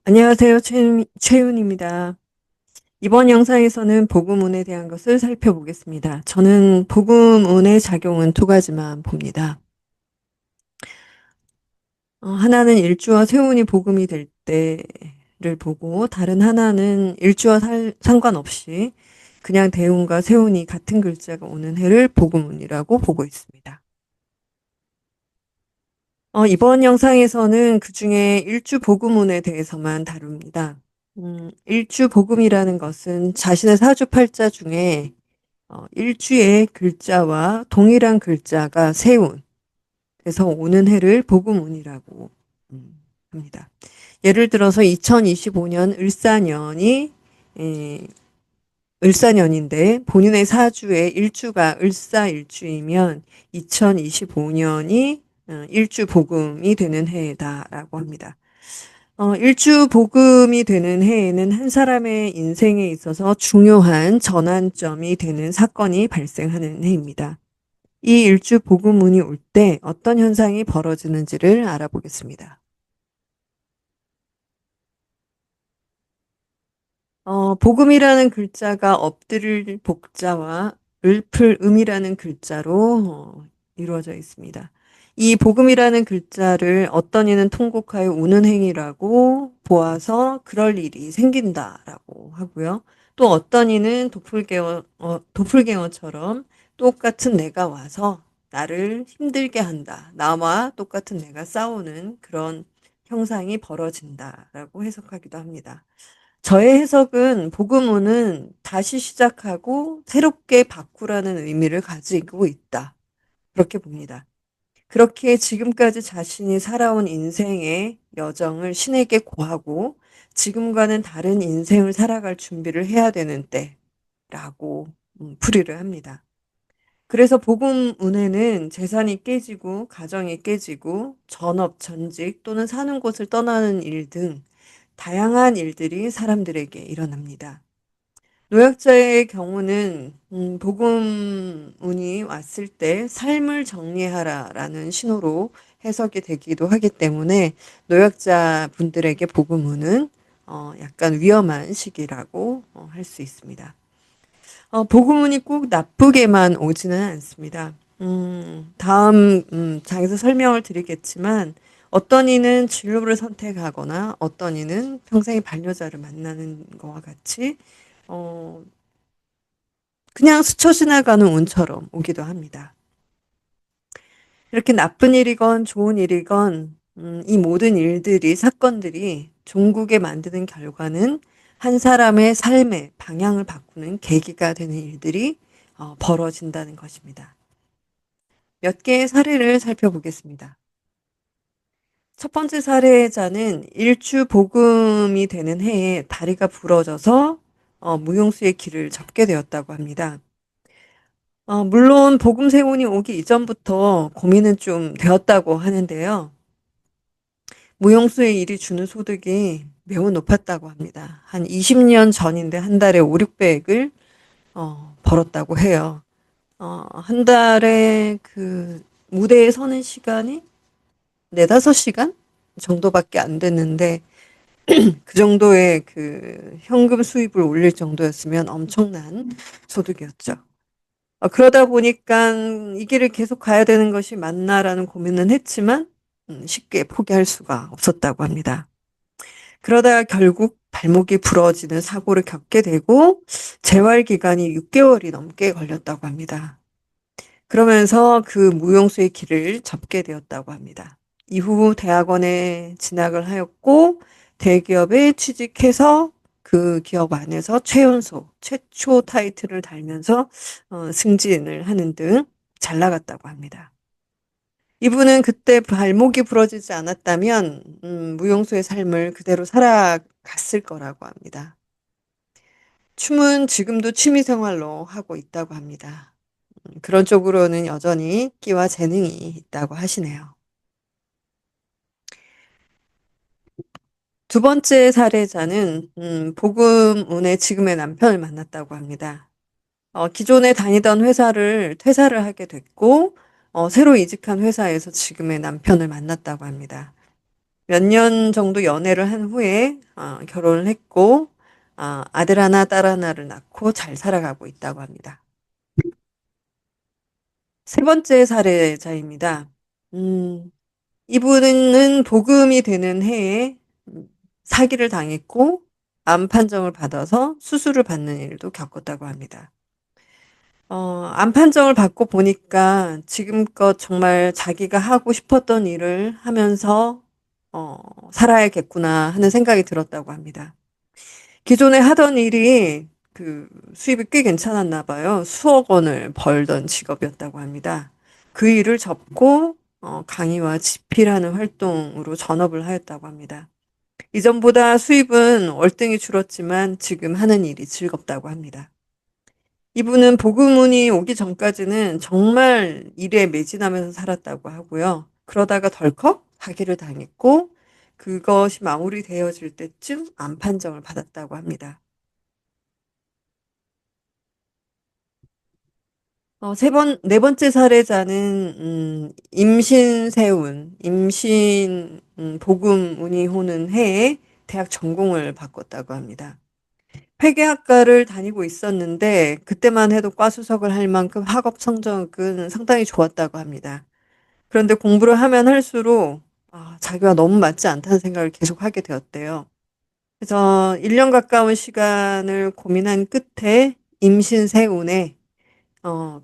안녕하세요. 최윤입니다. 이번 영상에서는 복음운에 대한 것을 살펴보겠습니다. 저는 복음운의 작용은 두 가지만 봅니다. 하나는 일주와 세운이 복음이 될 때를 보고, 다른 하나는 일주와 상관없이 그냥 대운과 세운이 같은 글자가 오는 해를 복음운이라고 보고 있습니다. 이번 영상에서는 그중에 일주 복음운에 대해서만 다룹니다. 일주 복음이라는 것은 자신의 사주팔자 중에 일주의 글자와 동일한 글자가 세운, 그래서 오는 해를 복음운이라고 합니다. 예를 들어서 2025년 을사년이 에, 을사년인데 본인의 사주에 일주가 을사일주이면 2025년이 일주 복음이 되는 해다라고 합니다. 일주 복음이 되는 해에는 한 사람의 인생에 있어서 중요한 전환점이 되는 사건이 발생하는 해입니다. 이 일주 복음운이 올 때 어떤 현상이 벌어지는지를 알아보겠습니다. 복음이라는 글자가 엎드릴 복자와 읊을 음이라는 글자로 이루어져 있습니다. 이 복음이라는 글자를 어떤 이는 통곡하여 우는 행위라고 보아서 그럴 일이 생긴다라고 하고요. 또 어떤 이는 도플갱어처럼 똑같은 내가 와서 나를 힘들게 한다. 나와 똑같은 내가 싸우는 그런 형상이 벌어진다라고 해석하기도 합니다. 저의 해석은 복음은 다시 시작하고 새롭게 바꾸라는 의미를 가지고 있다. 그렇게 봅니다. 그렇게 지금까지 자신이 살아온 인생의 여정을 신에게 고하고 지금과는 다른 인생을 살아갈 준비를 해야 되는 때라고 풀이를 합니다. 그래서 복음 운에는 재산이 깨지고 가정이 깨지고 전업, 전직 또는 사는 곳을 떠나는 일 등 다양한 일들이 사람들에게 일어납니다. 노약자의 경우는 복음 운이 왔을 때 삶을 정리하라라는 신호로 해석이 되기도 하기 때문에 노약자 분들에게 복음 운은 약간 위험한 시기라고 할 수 있습니다. 복음운이 꼭 나쁘게만 오지는 않습니다. 다음 장에서 설명을 드리겠지만 어떤 이는 진로를 선택하거나 어떤 이는 평생의 반려자를 만나는 것과 같이 어, 그냥 스쳐 지나가는 운처럼 오기도 합니다. 이렇게 나쁜 일이건 좋은 일이건 이 모든 일들이 사건들이 종국에 만드는 결과는 한 사람의 삶의 방향을 바꾸는 계기가 되는 일들이 벌어진다는 것입니다. 몇 개의 사례를 살펴보겠습니다. 첫 번째 사례자는 일주 복음이 되는 해에 다리가 부러져서 무용수의 길을 접게 되었다고 합니다. 물론 복음 세운이 오기 이전부터 고민은 좀 되었다고 하는데요. 무용수의 일이 주는 소득이 매우 높았다고 합니다. 한 20년 전인데 한 달에 5, 600을 벌었다고 해요. 한 달에 그 무대에 서는 시간이 4~5시간 정도밖에 안 됐는데 그 정도의 그 현금 수입을 올릴 정도였으면 엄청난 소득이었죠. 그러다 보니까 이 길을 계속 가야 되는 것이 맞나라는 고민은 했지만 쉽게 포기할 수가 없었다고 합니다. 그러다가 결국 발목이 부러지는 사고를 겪게 되고 재활 기간이 6개월이 넘게 걸렸다고 합니다. 그러면서 그 무용수의 길을 접게 되었다고 합니다. 이후 대학원에 진학을 하였고 대기업에 취직해서 그 기업 안에서 최연소, 최초 타이틀을 달면서 승진을 하는 등 잘 나갔다고 합니다. 이분은 그때 발목이 부러지지 않았다면 무용수의 삶을 그대로 살아갔을 거라고 합니다. 춤은 지금도 취미 생활로 하고 있다고 합니다. 그런 쪽으로는 여전히 끼와 재능이 있다고 하시네요. 두 번째 사례자는 복음운의 지금의 남편을 만났다고 합니다. 기존에 다니던 회사를 퇴사를 하게 됐고 새로 이직한 회사에서 지금의 남편을 만났다고 합니다. 몇 년 정도 연애를 한 후에 결혼을 했고 아들 하나 딸 하나를 낳고 잘 살아가고 있다고 합니다. 세 번째 사례자입니다. 음, 이분은 복음이 되는 해에 사기를 당했고 암 판정을 받아서 수술을 받는 일도 겪었다고 합니다. 암 판정을 받고 보니까 지금껏 정말 자기가 하고 싶었던 일을 하면서 어, 살아야겠구나 하는 생각이 들었다고 합니다. 기존에 하던 일이 그 수입이 꽤 괜찮았나 봐요. 수억 원을 벌던 직업이었다고 합니다. 그 일을 접고 강의와 집필하는 활동으로 전업을 하였다고 합니다. 이전보다 수입은 월등히 줄었지만 지금 하는 일이 즐겁다고 합니다. 이분은 복음운이 오기 전까지는 정말 일에 매진하면서 살았다고 하고요. 그러다가 덜컥 사기를 당했고 그것이 마무리되어질 때쯤 암 판정을 받았다고 합니다. 네 번째 사례자는, 임신, 복음 운이 오는 해에 대학 전공을 바꿨다고 합니다. 회계학과를 다니고 있었는데, 그때만 해도 과수석을 할 만큼 학업 성적은 상당히 좋았다고 합니다. 그런데 공부를 하면 할수록, 자기와 너무 맞지 않다는 생각을 계속 하게 되었대요. 그래서 1년 가까운 시간을 고민한 끝에 임신세운에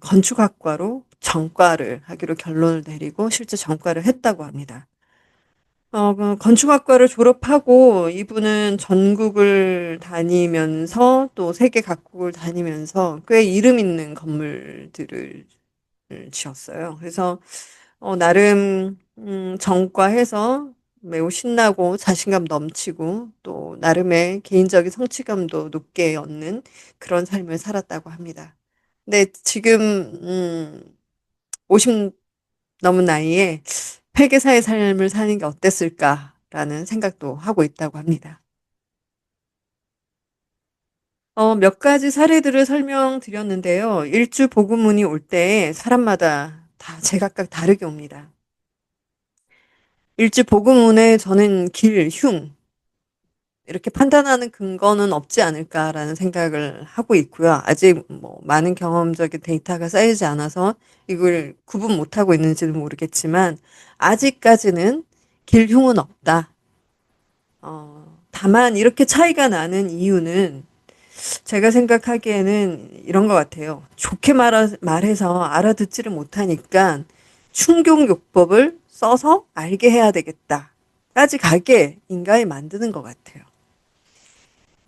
건축학과로 전과를 하기로 결론을 내리고 실제 전과를 했다고 합니다. 그 건축학과를 졸업하고 이분은 전국을 다니면서 또 세계 각국을 다니면서 꽤 이름 있는 건물들을 지었어요. 그래서 나름 전과해서 매우 신나고 자신감 넘치고 또 나름의 개인적인 성취감도 높게 얻는 그런 삶을 살았다고 합니다. 근데 지금 50 넘은 나이에 회계사의 삶을 사는 게 어땠을까라는 생각도 하고 있다고 합니다. 몇 가지 사례들을 설명드렸는데요. 일주 복음운이 올 때 사람마다 다 제각각 다르게 옵니다. 일주 복음운에 저는 이렇게 판단하는 근거는 없지 않을까라는 생각을 하고 있고요. 아직 뭐 많은 경험적인 데이터가 쌓이지 않아서 이걸 구분 못하고 있는지는 모르겠지만 아직까지는 길흉은 없다. 다만 이렇게 차이가 나는 이유는 제가 생각하기에는 이런 것 같아요. 좋게 말해서 알아듣지를 못하니까 충격요법을 써서 알게 해야 되겠다. 까지 가게 인간이 만드는 것 같아요.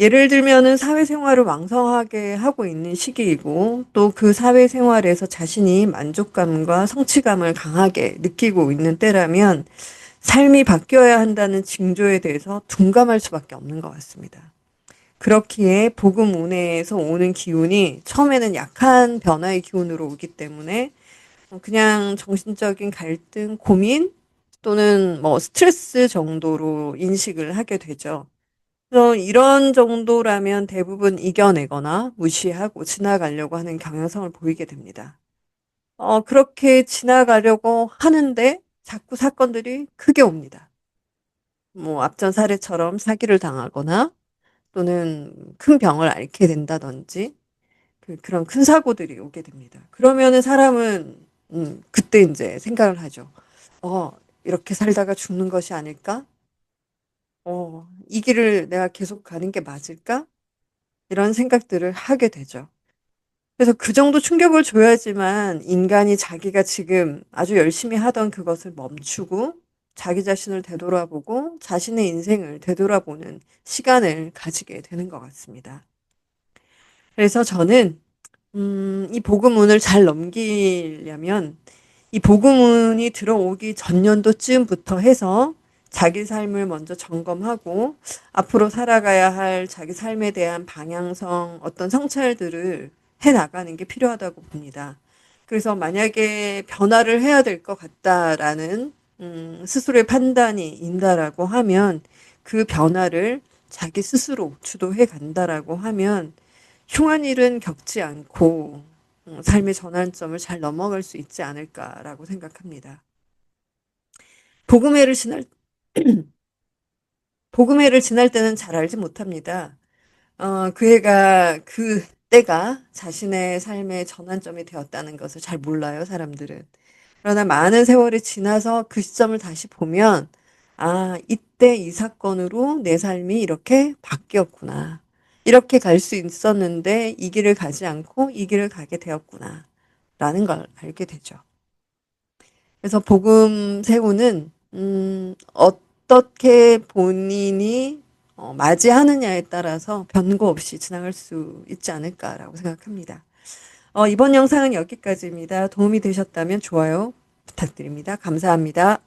예를 들면은 사회생활을 왕성하게 하고 있는 시기이고 또 그 사회생활에서 자신이 만족감과 성취감을 강하게 느끼고 있는 때라면 삶이 바뀌어야 한다는 징조에 대해서 둔감할 수밖에 없는 것 같습니다. 그렇기에 복음 운해에서 오는 기운이 처음에는 약한 변화의 기운으로 오기 때문에 그냥 정신적인 갈등, 고민 또는 뭐 스트레스 정도로 인식을 하게 되죠. 그래서 이런 정도라면 대부분 이겨내거나 무시하고 지나가려고 하는 경향성을 보이게 됩니다. 그렇게 지나가려고 하는데 자꾸 사건들이 크게 옵니다. 뭐 앞전 사례처럼 사기를 당하거나 또는 큰 병을 앓게 된다든지 그런 큰 사고들이 오게 됩니다. 그러면은 사람은 그때 이제 생각을 하죠. 어, 이렇게 살다가 죽는 것이 아닐까? 이 길을 내가 계속 가는 게 맞을까? 이런 생각들을 하게 되죠. 그래서 그 정도 충격을 줘야지만 인간이 자기가 지금 아주 열심히 하던 그것을 멈추고 자기 자신을 되돌아보고 자신의 인생을 되돌아보는 시간을 가지게 되는 것 같습니다. 그래서 저는 이 복음운을 잘 넘기려면 이 복음운이 들어오기 전년도쯤부터 해서 자기 삶을 먼저 점검하고 앞으로 살아가야 할 자기 삶에 대한 방향성, 어떤 성찰들을 해 나가는 게 필요하다고 봅니다. 그래서 만약에 변화를 해야 될 것 같다라는 스스로의 판단이 인다라고 하면 그 변화를 자기 스스로 주도해 간다라고 하면 흉한 일은 겪지 않고 삶의 전환점을 잘 넘어갈 수 있지 않을까라고 생각합니다. 복음회를 지날 복음의 해를 지날 때는 잘 알지 못합니다. 그 해가 그 때가 자신의 삶의 전환점이 되었다는 것을 잘 몰라요, 사람들은. 그러나 많은 세월이 지나서 그 시점을 다시 보면, 아, 이때 이 사건으로 내 삶이 이렇게 바뀌었구나. 이렇게 갈 수 있었는데 이 길을 가지 않고 이 길을 가게 되었구나. 라는 걸 알게 되죠. 그래서 복음 세우는, 어떻게 본인이 맞이하느냐에 따라서 변고 없이 지나갈 수 있지 않을까라고 생각합니다. 이번 영상은 여기까지입니다. 도움이 되셨다면 좋아요 부탁드립니다. 감사합니다.